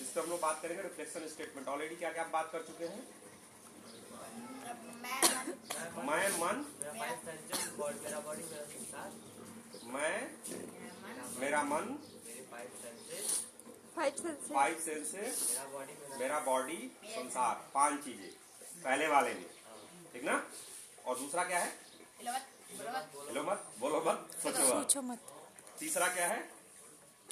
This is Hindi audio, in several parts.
इस पर हम लोग बात करेंगे रिफ्लेक्शन स्टेटमेंट। ऑलरेडी क्या क्या आप बात कर चुके हैं? मैं मन, मेरा बॉडी, मेरा संसार, मैं, मेरा मन, मेरे फाइव सेंसेस, मेरा बॉडी, मेरा बॉडी, संसार, 5 चीजें पहले वाले में, ठीक ना। और दूसरा क्या है? हेलो मत, बोलो मत, सोचो मत। तीसरा क्या है?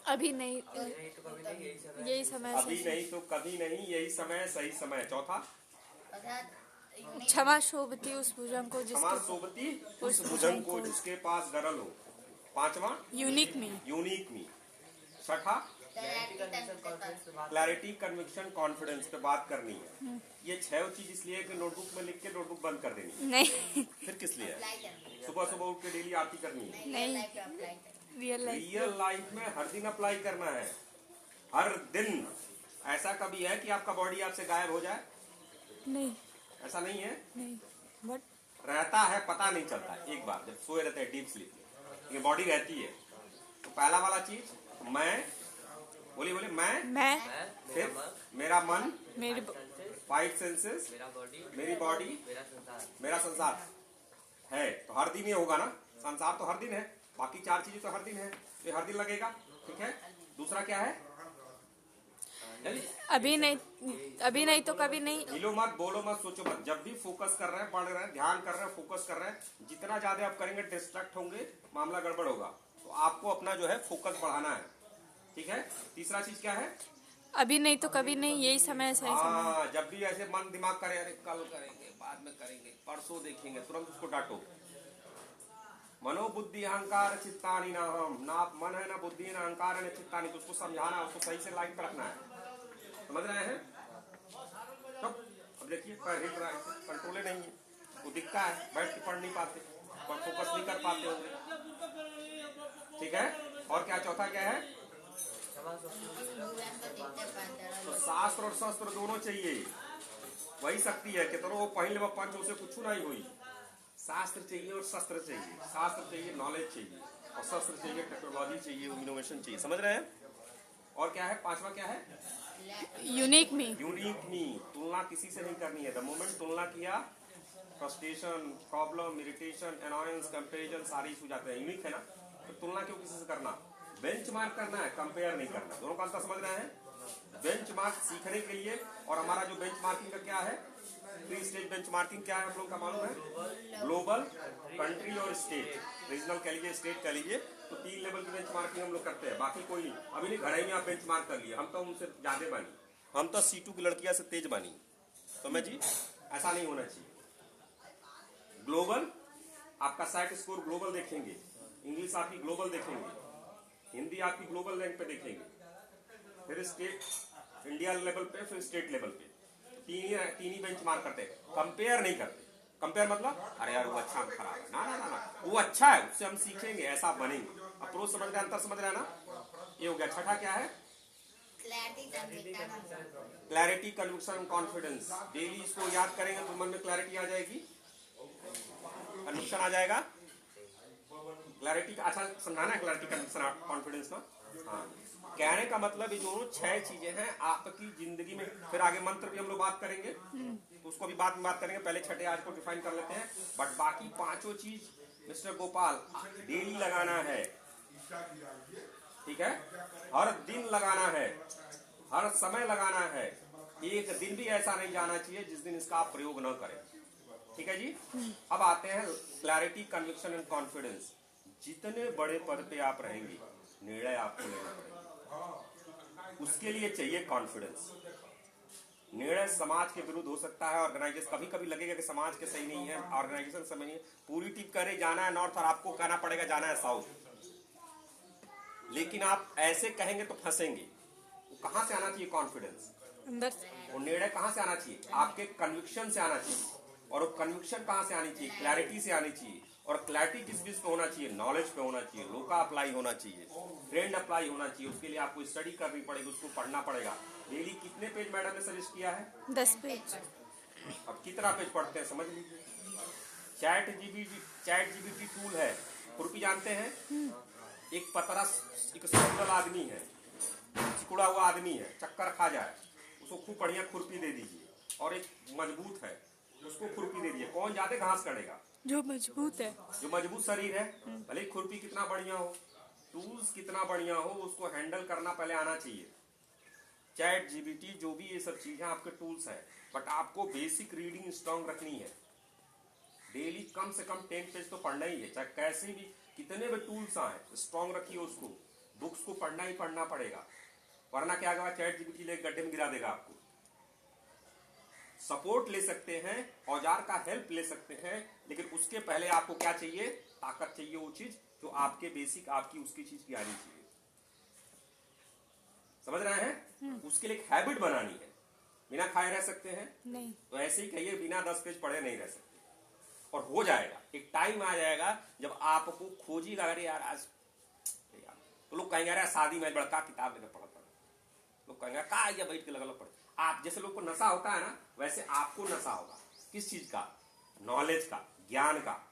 अभी नहीं, तो कभी नहीं, यही समय अभी नहीं तो कभी नहीं, यही समय, सही समय। चौथा, क्षमा शोभती उस भुजंग को क्षमा जिसके सोबती उस भुजंग को जिसके पास गरल हो। पांचवा, यूनिक में। यूनिक मी। छठा, क्लैरिटी, कन्विक्शन, कॉन्फिडेंस पे बात करनी है। ये 6 चीज इसलिए कि नोटबुक में लिख के नोटबुक बंद कर देनी। नहीं फिर किस लिए? सुबह सुबह उठ के डेली आरती करनी है। नहीं, रियल लाइफ में हर दिन अप्लाई करना है, हर दिन। ऐसा कभी है कि आपका बॉडी आपसे गायब हो जाए? नहीं, ऐसा नहीं है। नहीं, बट रहता है, पता नहीं चलता। एक बार जब सोए रहते हैं डीप स्लीप में, ये बॉडी रहती है। तो पहला वाला चीज, मैं, बोलिए बोलिए, मैं, फिर मेरा मन, मेरी 5 सेंसेस, मेरी बॉडी, मेरा संसार है। तो हर दिन ये होगा ना। संसार तो हर दिन है, बाकी 4 चीजें तो हर दिन है, तो हर दिन लगेगा। ठीक है। दूसरा क्या है? अभी नहीं तो कभी नहीं। हिलो मत, बोलो मत, सोचो मत। जब भी फोकस कर रहे हैं, पढ़ रहे हैं, ध्यान कर रहे हैं, फोकस कर रहे हैं, जितना ज्यादा आप करेंगे डिस्ट्रैक्ट होंगे, मामला गड़बड़ होगा। तो आपको अपना जो है फोकस बढ़ाना है। ठीक है। तीसरा चीज क्या है? अभी नहीं तो कभी नहीं, यही समय सही समय। हाँ, जब भी ऐसे मन दिमाग करे, अरे कल करेंगे, बाद में करेंगे, परसों देखेंगे, तुरंत उसको डांटो। मनोबुद्धि अहंकार चित्तानी ना हम, ना मन है ना बुद्धि ना अहंकार है ना चित्तानी। तो उसको समझाना, उसको सही से लाइन पर रखना है। समझ रहे हैं? तो अब देखिए, पैर हिल रहा है, कंट्रोले नहीं है, वो दिखता है, बैठ के पढ़ नहीं पाते, फोकस नहीं कर पाते होंगे। ठीक है। और क्या? चौथा क्या है? तो शास्त्र और शस्त्र दोनों चाहिए। वही शक्ति है कि वो पहले व पंच उसे कुछ नहीं हुई। शास्त्र चाहिए और शस्त्र चाहिए। शास्त्र चाहिए, नॉलेज चाहिए, और शस्त्र चाहिए, टेक्नोलॉजी चाहिए, इनोवेशन चाहिए। समझ रहे हैं? और क्या है? पांचवा क्या है? यूनिक मी। यूनिक मी। तुलना किसी से नहीं करनी है। द मोमेंट तुलना किया, फ्रस्ट्रेशन, प्रॉब्लम, इरिटेशन, एनॉयंस, कंपैरिजन सारी हो जाते हैं। यूनिक है ना, तो तुलना क्यों किसी से करना? बेंचमार्क करना है, कंपेयर नहीं करना। दोनों का अंतर समझ रहे हैं? बेंचमार्क सीखने के लिए, और हमारा जो बेंचमार्किंग का क्या है, 3 स्टेज बेंचमार्किंग क्या है हम लोग का मालूम है? ग्लोबल, कंट्री और स्टेट। रीजनल कह लीजिए, स्टेट कह लीजिए। तो 3 लेवल की बेंचमार्किंग हम लोग करते हैं, बाकी कोई नहीं। अभी नहीं, घर ही में आप बेंचमार्क कर लिए, हम तो उनसे ज्यादा बनी, हम तो C2 की लड़कियां से तेज बनी। समझ जी? ऐसा नहीं होना चाहिए। ग्लोबल, आपका साइट स्कोर ग्लोबल देखेंगे, इंग्लिश आपकी ग्लोबल देखेंगे, हिंदी आपकी ग्लोबल रैंक पे देखेंगे, फिर स्टेट, इंडिया लेवल पे, फिर स्टेट लेवल पे। तीन ही बेंचमार्क करते हैं, कंपेयर नहीं करते। कंपेयर मतलब अरे यार वो अच्छा, खराब है, ना ना ना ना, वो अच्छा है, उससे हम सीखेंगे, ऐसा बनेंगे। अप्रोच समझ रहे हैं, अंतर समझ रहे हैं ना? ये हो गया। छठा क्या है? Clarity, conviction, confidence. डेली इसको याद करेंगे तो मन में क्लैरिटी आ जाएगी, कन्विक्शन आ जाएगा। क्लैरिटी अच्छा समझाना है, क्लैरिटी, कन्विक्शन, कॉन्फिडेंस ना। हाँ, कहने का मतलब ये दोनों 6 चीजें हैं आपकी जिंदगी में। फिर आगे मंत्र भी हम लोग बात करेंगे, तो उसको भी बाद में बात करेंगे। पहले 6 आज को डिफाइन कर लेते हैं। बट बाकी 5 चीज मिस्टर गोपाल डेली लगाना है। ठीक है। हर दिन लगाना है, हर समय लगाना है। एक दिन भी ऐसा नहीं जाना चाहिए जिस दिन इसका आप प्रयोग न करें। ठीक है जी। अब आते हैं क्लैरिटी, कन्विक्शन एंड कॉन्फिडेंस। जितने बड़े पद पे आप रहेंगे, निर्णय आपको लेना पड़ेगा, उसके लिए चाहिए कॉन्फिडेंस। निर्णय समाज के विरुद्ध हो सकता है, ऑर्गेनाइजेशन, कभी कभी लगेगा कि समाज के सही नहीं है, ऑर्गेनाइजेशन समय नहीं है, पूरी टीम करे जाना है नॉर्थ और आपको कहना पड़ेगा जाना है साउथ। लेकिन आप ऐसे कहेंगे तो फंसेंगे। वो कहां से आना चाहिए? कॉन्फिडेंस अंदर से। वो निर्णय कहां से आना चाहिए? आपके कन्विक्शन से आना चाहिए। और वो कन्विक्शन कहां से आनी चाहिए? क्लैरिटी से आनी चाहिए। और क्लैरिटी किस चीज पे होना चाहिए? नॉलेज पे होना चाहिए, लोका अप्लाई होना चाहिए, ट्रेंड अप्लाई होना चाहिए। उसके लिए आपको स्टडी करनी पड़ेगी, उसको पढ़ना पड़ेगा। डेली कितने पेज मैडम ने सजेस्ट किया है? 10 पेज। अब कितना पेज पढ़ते हैं समझ लीजिए। चैट जीपीटी टूल है, खुरपी जानते हैं? एक पतरा, एक सिंगल आदमी है, बुढ़ा हुआ आदमी है, चक्कर खा जाए, उसको खूब बढ़िया खुरपी दे दीजिए, और एक मजबूत है उसको खुरपी दे दीजिए, कौन ज्यादा घास करेगा? जो मजबूत है। जो मजबूत शरीर है। भले ही खुरपी कितना बढ़िया हो, टूल्स कितना बढ़िया हो, उसको हैंडल करना पहले आना चाहिए। चैट जीपीटी जो भी ये सब चीजें आपके टूल्स हैं, बट आपको बेसिक रीडिंग स्ट्रांग रखनी है। डेली कम से कम 10 पेज तो पढ़ना ही है, चाहे कैसे भी कितने भी टूल्स आए, स्ट्रांग रखिए उसको। बुक्स को पढ़ना ही पढ़ना पड़ेगा, वरना क्या होगा, चैट जीपीटी ले गड्ढे में गिरा देगा आपको। सपोर्ट ले सकते हैं, औजार का हेल्प ले सकते हैं, लेकिन उसके पहले आपको क्या चाहिए? ताकत चाहिए, वो चीज जो आपके बेसिक आपकी उसकी चीज की आनी चाहिए। समझ रहे हैं? उसके लिए एक हैबिट बनानी है। बिना खाए रह सकते हैं? नहीं। तो ऐसे ही कहिए बिना 10 पेज पढ़े नहीं रह सकते। और हो जाएगा, एक टाइम आ जाएगा जब आपको खोजिएगा, अरे यार आज यार, तो लोग कहेंगे अरे शादी में बड़का किताब लेकर पढ़ता, लोग कहेंगे का या बैठ के लगा पढ़। आप जैसे लोग को नशा होता है ना, वैसे आपको नशा होगा। किस चीज का? नॉलेज का, ज्ञान का।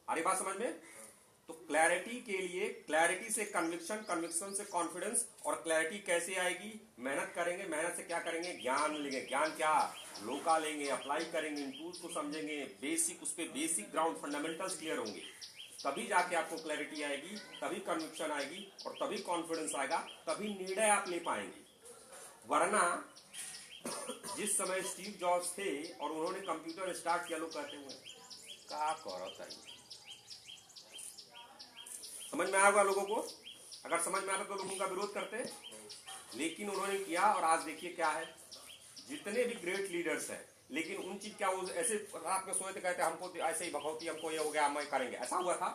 अरे बात समझ में? तो क्लैरिटी के लिए, क्लैरिटी से कन्विक्शन, कन्विक्शन से कॉन्फिडेंस, और क्लैरिटी कैसे आएगी? मेहनत करेंगे, मेहनत से क्या करेंगे? ज्ञान लेंगे। ज्ञान क्या? लोका लेंगे, अप्लाई करेंगे, इन टूल्स को समझेंगे, बेसिक, उस पर बेसिक ग्राउंड फंडामेंटल्स क्लियर होंगे, तभी जाके आपको क्लैरिटी आएगी, तभी कन्विक्शन आएगी, और तभी कॉन्फिडेंस आएगा, तभी निर्णय आप ले पाएंगे। वरना जिस समय स्टीव जॉब्स थे और उन्होंने कंप्यूटर स्टार्ट किया, लोग कहते हुए क्या करता है। समझ में आएगा लोगों को? अगर समझ में आता तो लोगों का विरोध करते, लेकिन उन्होंने किया, और आज देखिए क्या है। जितने भी ग्रेट लीडर्स हैं, लेकिन उन चीज क्या, वो ऐसे रात में सोए थे, कहते हमको ऐसे ही भगवती, हमको ये हो गया, हम करेंगे, ऐसा हुआ था?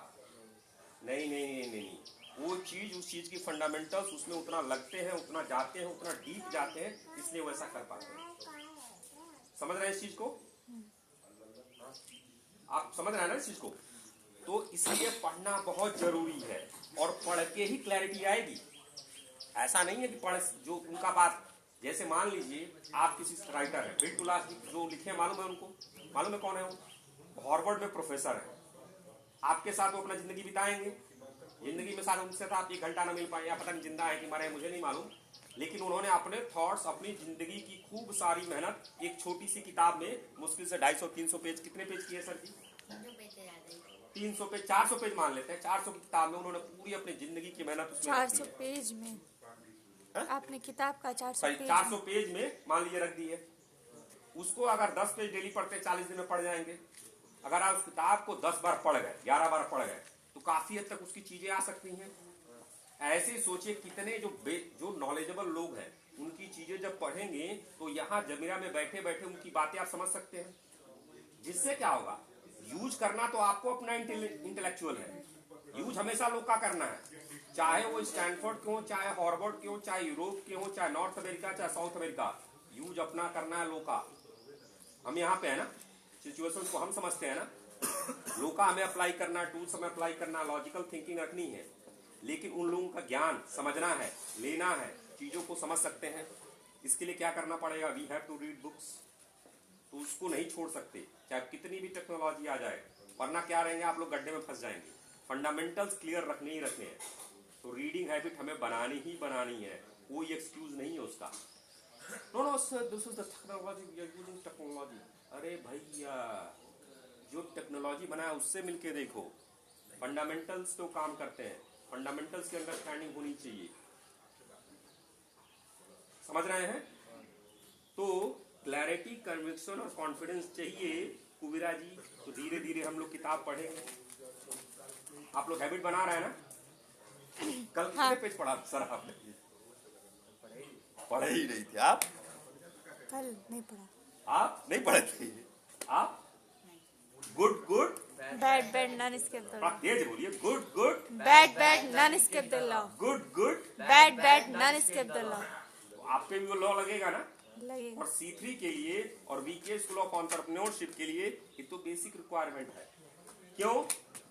नहीं नहीं नहीं नहीं, नहीं। वो चीज, उस चीज की फंडामेंटल्स उसमें उतना लगते हैं, उतना जाते हैं, उतना डीप जाते हैं, इसलिए वो ऐसा कर पाते हैं। समझ रहे हैं इस चीज को? आप समझ रहे हैं ना इस चीज को? तो इसलिए पढ़ना बहुत जरूरी है, और पढ़ के ही क्लैरिटी आएगी। ऐसा नहीं है कि पढ़ जो उनका बात, जैसे मान लीजिए आप किसी राइटर है, बिल टू लास्ट जो लिखे, मालूम है उनको? मालूम है कौन है वो? हार्वर्ड में प्रोफेसर है। आपके साथ वो अपना जिंदगी बिताएंगे, जिंदगी में साथ उनसे आप 1 घंटा ना मिल पाए, या पता नहीं जिंदा है कि मरे, मुझे नहीं मालूम, लेकिन उन्होंने अपने थॉट्स, अपनी जिंदगी की खूब सारी मेहनत एक छोटी सी किताब में, मुश्किल से 250-300 पेज, कितने पेज की है सर जी? 300 पेज, 400 पेज मान लेते हैं, 400 की किताब में उन्होंने पूरी अपनी जिंदगी की मेहनत उसमें 400 पेज में? आपने किताब का 400 पेज में मान लीजिए रख दी है। उसको अगर 10 पेज डेली पढ़ते, 40 दिन में पढ़ जाएंगे। अगर आप उस किताब को 10 बार पढ़ गए, 11 बार पढ़ गए, तो काफी हद तक उसकी चीजें आ सकती हैं। ऐसे ही सोचिए, कितने जो नॉलेजेबल लोग हैं, उनकी चीजें जब पढ़ेंगे तो यहाँ जमीरा में बैठे बैठे उनकी बातें आप समझ सकते हैं। जिससे क्या होगा? यूज करना तो आपको अपना इंटेलेक्चुअल है, यूज हमेशा लोग का करना है, चाहे वो स्टैनफोर्ड के हो, चाहे हार्वर्ड के हो, चाहे यूरोप के हो, चाहे नॉर्थ अमेरिका, चाहे साउथ अमेरिका, यूज अपना करना है लोग का। हम यहाँ पे है ना, सिचुएशन को हम समझते हैं ना, लोग का हमें अप्लाई करना, टूल्स हमें अप्लाई करना, लॉजिकल थिंकिंग रखनी है, लेकिन उन लोगों का ज्ञान समझना है, लेना है, चीजों को समझ सकते हैं। इसके लिए क्या करना पड़ेगा? We have to read books. तो उसको नहीं छोड़ सकते, चाहे कितनी भी टेक्नोलॉजी आ जाए, वरना क्या रहेंगे आप लोग? गड्ढे में फंस जाएंगे। फंडामेंटल्स क्लियर रखने ही रखने हैं। तो रीडिंग हैबिट हमें बनानी ही बनानी है, कोई एक्सक्यूज नहीं है उसका। No sir, this is the technology, we are using technology. अरे भैया, जो टेक्नोलॉजी बनाया उससे मिलके देखो, फंडामेंटल्स तो काम करते हैं, फंडामेंटल्स की अंडरस्टैंडिंग होनी चाहिए। समझ रहे हैं? तो क्लैरिटी, कन्विक्शन और कॉन्फिडेंस चाहिए कुबेरा जी। तो धीरे धीरे हम लोग किताब पढ़ेंगे। आप लोग हैबिट बना रहे हैं ना? कल कितने पेज पढ़ा सर आपने? पढ़े ही नहीं थे आप? कल नहीं पढ़ा। आप नहीं पढ़े थे? आप good good bad bad none skip the थोड़ा तेज बोलिए। Good good bad bad none skip the law. Good good bad bad none skip the law. आप पे भी वो लॉ लगेगा ना? लगेगा। और C3 के लिए और VK स्कूल ऑफ एंटरप्रेन्योरशिप के लिए ये तो बेसिक रिक्वायरमेंट है। क्यों?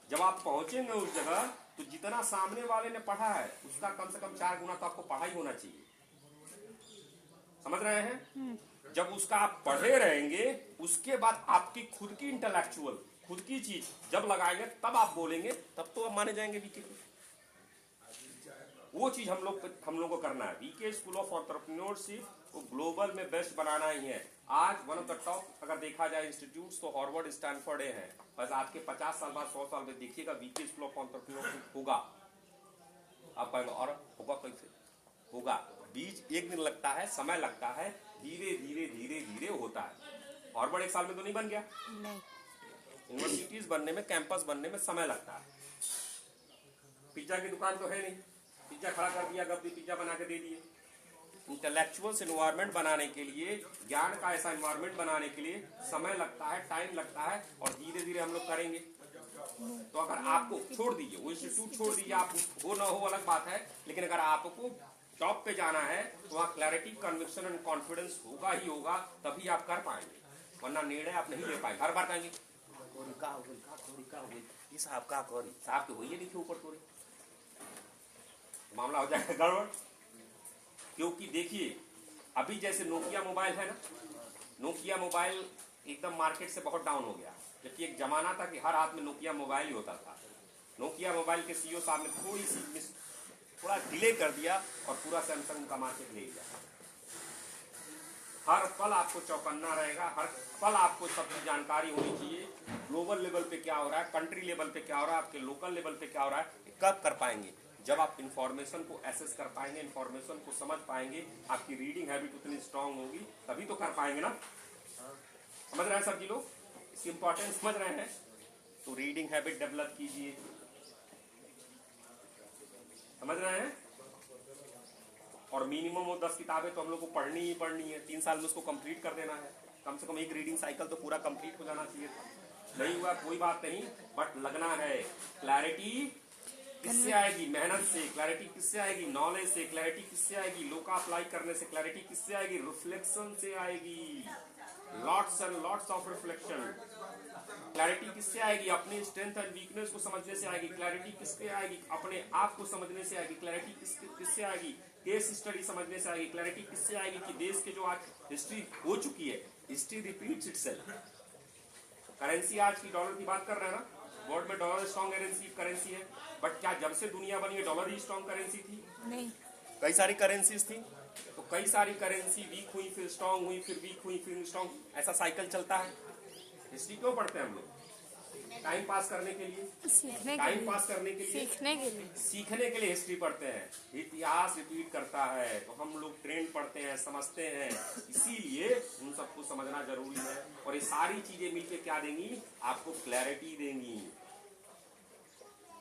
जब आप पहुंचेंगे उस जगह, तो जितना सामने वाले ने पढ़ा है उसका कम से कम 4 गुना तो आपको पढ़ा ही होना चाहिए। समझ रहे हैं? जब उसका आप पढ़े रहेंगे, उसके बाद आपकी खुद की इंटेलेक्चुअल, खुद की चीज जब लगाएंगे, तब आप बोलेंगे, तब तो आप माने जाएंगे VK। वो चीज हम लोग को करना है। वीके स्कूल ऑफ एंटरप्रेन्योरशिप को ग्लोबल में बेस्ट बनाना ही है। आज वन ऑफ द टॉप अगर देखा जाए इंस्टीट्यूट्स तो हार्वर्ड, स्टैनफोर्ड है। बस आज के 50 साल बाद 100 साल में देखिएगा वीके स्कूल ऑफ एंटरप्रेन्योरशिप होगा। आप कहेंगे और होगा कैसे? होगा। बीज एक दिन लगता है, समय लगता है, धीरे धीरे धीरे धीरे होता है। हार्वर्ड एक साल में तो नहीं बन गया। नहीं। यूनिवर्सिटीज बनने में, कैंपस बनने में समय लगता है। पिज्जा की दुकान तो है नहीं, पिज्जा खड़ा कर दिया, गप दी पिज्जा बना के दे दिए। इंटेलेक्चुअल एनवायरनमेंट बनाने के लिए, ज्ञान का ऐसा एनवायरनमेंट बनाने के लिए समय लगता है, टाइम लगता है, और धीरे धीरे हम लोग करेंगे। तो अगर आपको छोड़ दीजिए, वो इंस्टीट्यूट छोड़ दीजिए, आप हो ना हो अलग बात है, लेकिन अगर आपको जॉब पे जाना है तो वहाँ क्लैरिटी, कन्विक्शन एंड कॉन्फिडेंस होगा ही होगा, तभी आप कर पाएंगे। वरना निर्णय आप नहीं ले पाएंगे। हर बार कहेंगे ये साहब का करी, साहब के होइए नहीं ऊपर तोरे, मामला हो जाएगा गड़बड़। क्योंकि देखिए अभी जैसे नोकिया मोबाइल है ना, नोकिया मोबाइल एकदम मार्केट से बहुत डाउन हो गया, जबकि एक जमाना था कि हर हाथ में नोकिया मोबाइल ही होता था। नोकिया मोबाइल के सीईओ साहब ने थोड़ा डिले कर दिया और पूरा सैमसंग का मार्केट ले लिया। हर पल आपको चौकन्ना रहेगा, हर पल आपको सबकी जानकारी होनी चाहिए। ग्लोबल लेवल पे क्या हो रहा है, कंट्री लेवल पे क्या हो रहा है, आपके लोकल लेवल पे क्या हो रहा है। कब कर पाएंगे? जब आप इंफॉर्मेशन को एसेस कर पाएंगे, इंफॉर्मेशन को समझ पाएंगे, आपकी रीडिंग हैबिट उतनी स्ट्रांग होगी, तभी तो कर पाएंगे ना। समझ रहे हैं सब जी लोग? इसकी इंपॉर्टेंस समझ रहे हैं? तो रीडिंग हैबिट डेवलप कीजिए। समझ रहे हैं? और मिनिमम वो 10 किताबें तो हम लोग को पढ़नी ही पढ़नी है। 3 साल में उसको कंप्लीट कर देना है। कम से कम एक रीडिंग साइकिल तो पूरा कंप्लीट हो जाना चाहिए था। नहीं हुआ कोई बात नहीं, बट लगना है। क्लैरिटी किससे आएगी? मेहनत से। क्लैरिटी किससे आएगी? नॉलेज से। क्लैरिटी किससे आएगी? लोका अप्लाई करने से। क्लैरिटी किससे आएगी? रिफ्लेक्शन से आएगी। Lots and lots of reflection. Clarity किससे आएगी? अपनी स्ट्रेंथ एंड वीकनेस को समझने से आएगी। क्लैरिटी किससे आएगी? अपने आप को समझने से आएगी। क्लैरिटी किससे आएगी? केस स्टडी समझने से आएगी। क्लैरिटी किससे आएगी? कि देश के जो आज हिस्ट्री हो चुकी है, हिस्ट्री रिपीट्स इटसेल्फ। करेंसी आज की डॉलर की बात कर रहे हैं ना, वर्ल्ड में डॉलर स्ट्रॉन्ग करेंसी है, बट क्या जब से दुनिया बनी है डॉलर ही स्ट्रॉन्ग करेंसी थी? नहीं। कई सारी करेंसीज थी, तो कई सारी करेंसी वीक हुई, फिर स्ट्रॉन्ग हुई, फिर वीक हुई, फिर स्ट्रॉन्ग। ऐसा साइकिल चलता है। हिस्ट्री क्यों पढ़ते हैं हम लोग? टाइम पास करने के लिए, सीखने के टाइम लिए, पास करने के लिए, सीखने के लिए, सीखने के लिए हिस्ट्री पढ़ते हैं। इतिहास रिपीट करता है, तो हम लोग ट्रेंड पढ़ते हैं, समझते हैं। इसीलिए उन सबको समझना जरूरी है। और ये सारी चीजें मिलकर क्या देंगी? आपको क्लैरिटी देंगी।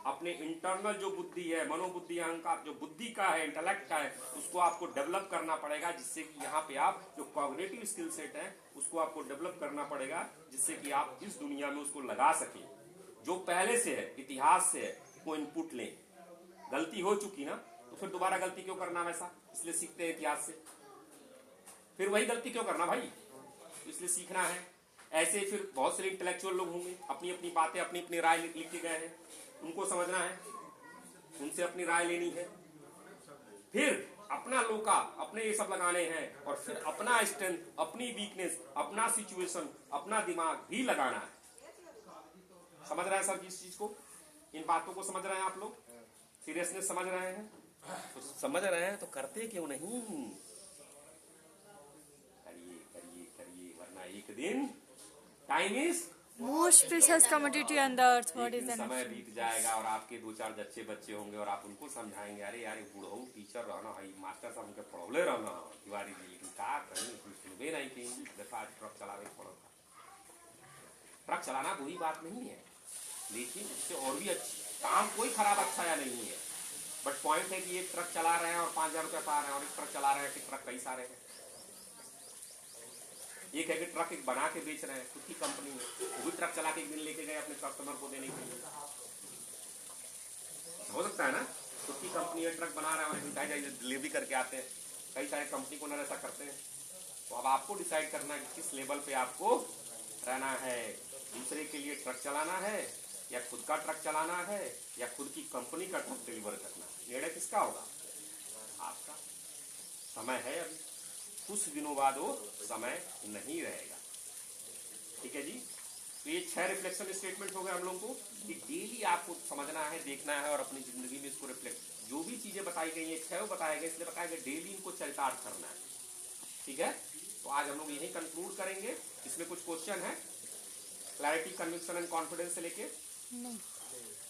अपने इंटरनल जो बुद्धि है, मनोबुद्धि, अहंकार, जो बुद्धि का है, इंटेलेक्ट का है, उसको आपको डेवलप करना पड़ेगा, जिससे कि यहाँ पे आप जो कॉग्निटिव स्किल सेट है उसको आपको डेवलप करना पड़ेगा, जिससे कि आप इस दुनिया में उसको लगा सके। जो पहले से है, इतिहास से है, वो इनपुट लें। गलती हो चुकी ना, तो फिर दोबारा गलती क्यों करना वैसा? इसलिए सीखते हैं इतिहास से। फिर वही गलती क्यों करना भाई? इसलिए सीखना है। ऐसे फिर बहुत सारे इंटेलेक्चुअल लोग होंगे, अपनी अपनी बातें, अपनी अपनी राय लिख के गए हैं, उनको समझना है, उनसे अपनी राय लेनी है, फिर अपना लोका, अपने ये सब लगाने हैं, और फिर अपना स्ट्रेंथ, अपनी वीकनेस, अपना सिचुएशन, अपना दिमाग भी लगाना है। समझ रहे हैं सब इस चीज को? इन बातों को समझ रहे हैं आप लोग? सीरियसनेस समझ रहे हैं? तो समझ रहे हैं तो करते क्यों नहीं? करिए करिए करिए, वरना एक दिन time is most precious commodity on the earth. What is an समय बीत जाएगा और आपके 2-4 अच्छे बच्चे होंगे और आप उनको समझाएंगे, अरे यार बूढ़ऊ टीचर रहना है, मास्टर साहब के पढ़ौले रहना तिवारी जी, लेकिन का कहीं सुनबे नहीं की। देखा ट्रक चलावे पड़ा था। ट्रक चलाना बुरी बात नहीं है, लेकिन उससे और भी अच्छी काम, कोई खराब अच्छा या नहीं है, बट पॉइंट है कि एक ट्रक चला रहे हैं और 5000 रुपये पा रहे हैं, और एक ट्रक चला रहे हैं कि ट्रक कई सारे हैं। एक है कि ट्रक एक बना के बेच रहे हैं, खुद की कंपनी है, वो भी ट्रक चला के एक दिन लेके गए अपने कस्टमर को देने के लिए। हो सकता है ना, खुद की कंपनी है, ट्रक बना रहा है, डिलीवरी करके आते हैं। कई सारे कंपनी को ऐसा करते हैं। तो अब आपको डिसाइड करना है कि किस लेवल पे आपको रहना है। दूसरे के लिए ट्रक चलाना है, या खुद का ट्रक चलाना है, या खुद की कंपनी का ट्रक डिलीवर करना है। निर्णय किसका होगा? आपका। समय है अभी, कुछ दिनों बाद वो समय नहीं रहेगा। ठीक है जी। तो ये 6 रिफ्लेक्शन स्टेटमेंट हो गए हम लोगों को कि डेली आपको समझना है, देखना है और अपनी जिंदगी में इसको रिफ्लेक्ट जो भी चीजें बताई गई है 6 बताए गए, इसलिए बताया गया डेली इनको चरितार्थ करना है। ठीक है, तो आज हम लोग यही कंक्लूड करेंगे। इसमें कुछ क्वेश्चन है क्लैरिटी, कन्विक्शन एंड कॉन्फिडेंस से लेके नहीं।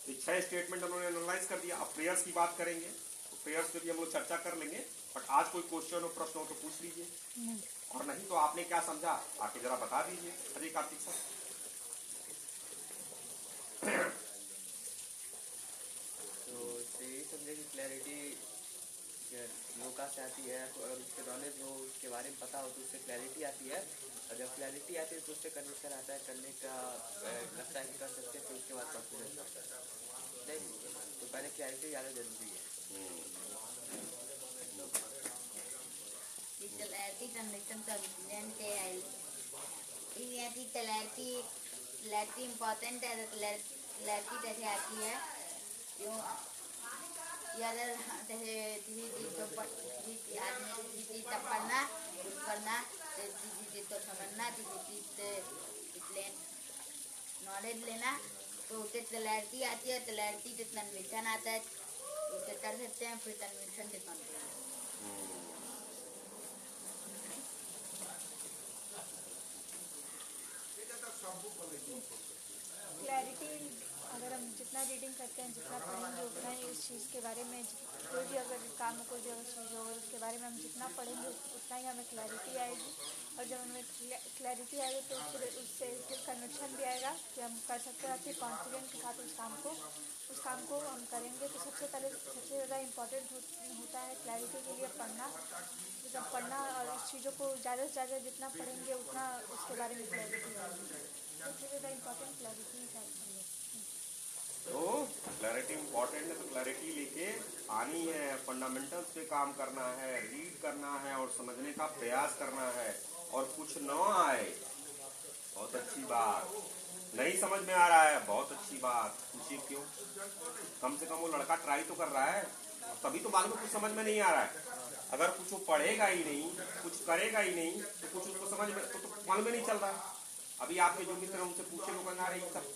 ये 6 स्टेटमेंट उन्होंने एनालाइज कर दिया। अब प्रेयर्स की बात करेंगे, तो प्रेयर्स पे भी हम लोग चर्चा कर लेंगे। बट आज कोई क्वेश्चन हो, प्रश्न हो तो पूछ लीजिए, नहीं। और नहीं तो आपने क्या समझा आके जरा बता दीजिए। अजय कार्तिक सर। तो इससे यही समझे कि क्लैरिटी योगा से आती है, तो अगर उसके नॉलेज हो, उसके बारे में पता हो तो उससे क्लैरिटी आती है, और जब क्लैरिटी आती है तो उससे कन्विक्शन आता है, करने का लगता है कि कर सकते हैं, फिर उसके बाद कॉन्फिडेंस आता है। नहीं, तो पहले क्लैरिटी ज़्यादा जरूरी है। Clarity, conviction, confidence clarity important है। clarity कैसे आती है, क्यों या जैसे किसी चीज को आदमी किसी चीज का पढ़ना, कुछ करना, किसी चीज को समझना, किसी चीज से नॉलेज लेना, तो उससे क्लैरिटी आती है। क्लैरिटी से कन्विक्शन आता है, उससे कर सकते हैं, फिर कन्विक्शन से कॉन्फिडेंस। क्लैरिटी, अगर हम जितना रीडिंग करते हैं, जितना पढ़ेंगे, उतना ही उस चीज़ के बारे में, कोई भी अगर काम, कोई भी अगर चीज़ हो, उसके बारे में हम जितना पढ़ेंगे उतना ही हमें क्लैरिटी आएगी। और जब हमें क्लैरिटी आएगी तो फिर उससे फिर कन्विक्शन भी आएगा कि हम कर सकते हैं। फिर कॉन्फिडेंस के साथ उस काम को हम करेंगे। तो सबसे पहले सबसे ज़्यादा इम्पोर्टेंट होता है क्लैरिटी के लिए पढ़ना। तो जब पढ़ना और उस चीज़ों को ज़्यादा से ज़्यादा जितना पढ़ेंगे उतना उसके बारे में क्लैरिटी आएगी। सबसे ज़्यादा इम्पोर्टेंट क्लैरिटी ही है। तो क्लैरिटी इंपॉर्टेंट है, तो क्लैरिटी लेके आनी है, फंडामेंटल्स पे काम करना है, रीड करना है और समझने का प्रयास करना है। और कुछ न आए, बहुत अच्छी बात, नहीं समझ में आ रहा है, बहुत अच्छी बात, पूछिए क्यों। कम से कम वो लड़का ट्राई तो कर रहा है, तभी तो मालूम कुछ समझ में नहीं आ रहा है। अगर कुछ वो पढ़ेगा ही नहीं, कुछ करेगा ही नहीं, तो कुछ उसको समझ में तो मालूम में नहीं चल रहा है। अभी आपके जो मित्र उनसे पूछे, वो कहना रही सब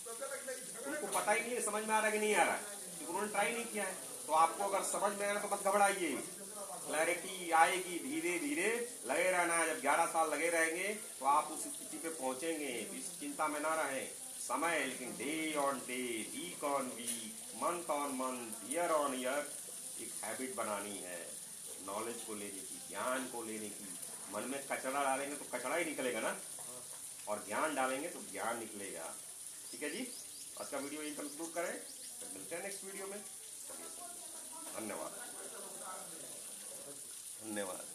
उनको पता ही नहीं है, समझ में आ रहा है कि नहीं आ रहा है, क्योंकि उन्होंने ट्राई नहीं किया है। तो आपको अगर समझ में आ रहा है तो मत घबराइए, क्लैरिटी आएगी धीरे धीरे, लगे रहना है। जब 11 साल लगे रहेंगे तो आप उस स्थिति पे पहुंचेंगे। इस चिंता में ना रहें। समय, लेकिन day on day, week on week, month on month, year on year एक हैबिट बनानी है, नॉलेज को लेने की, ज्ञान को लेने की। मन में कचरा डालेंगे तो कचरा ही निकलेगा ना, और ज्ञान डालेंगे तो ज्ञान निकलेगा। ठीक है जी, आज का वीडियो यही कंक्लूड करें, फिर मिलते हैं नेक्स्ट वीडियो में। धन्यवाद। धन्यवाद।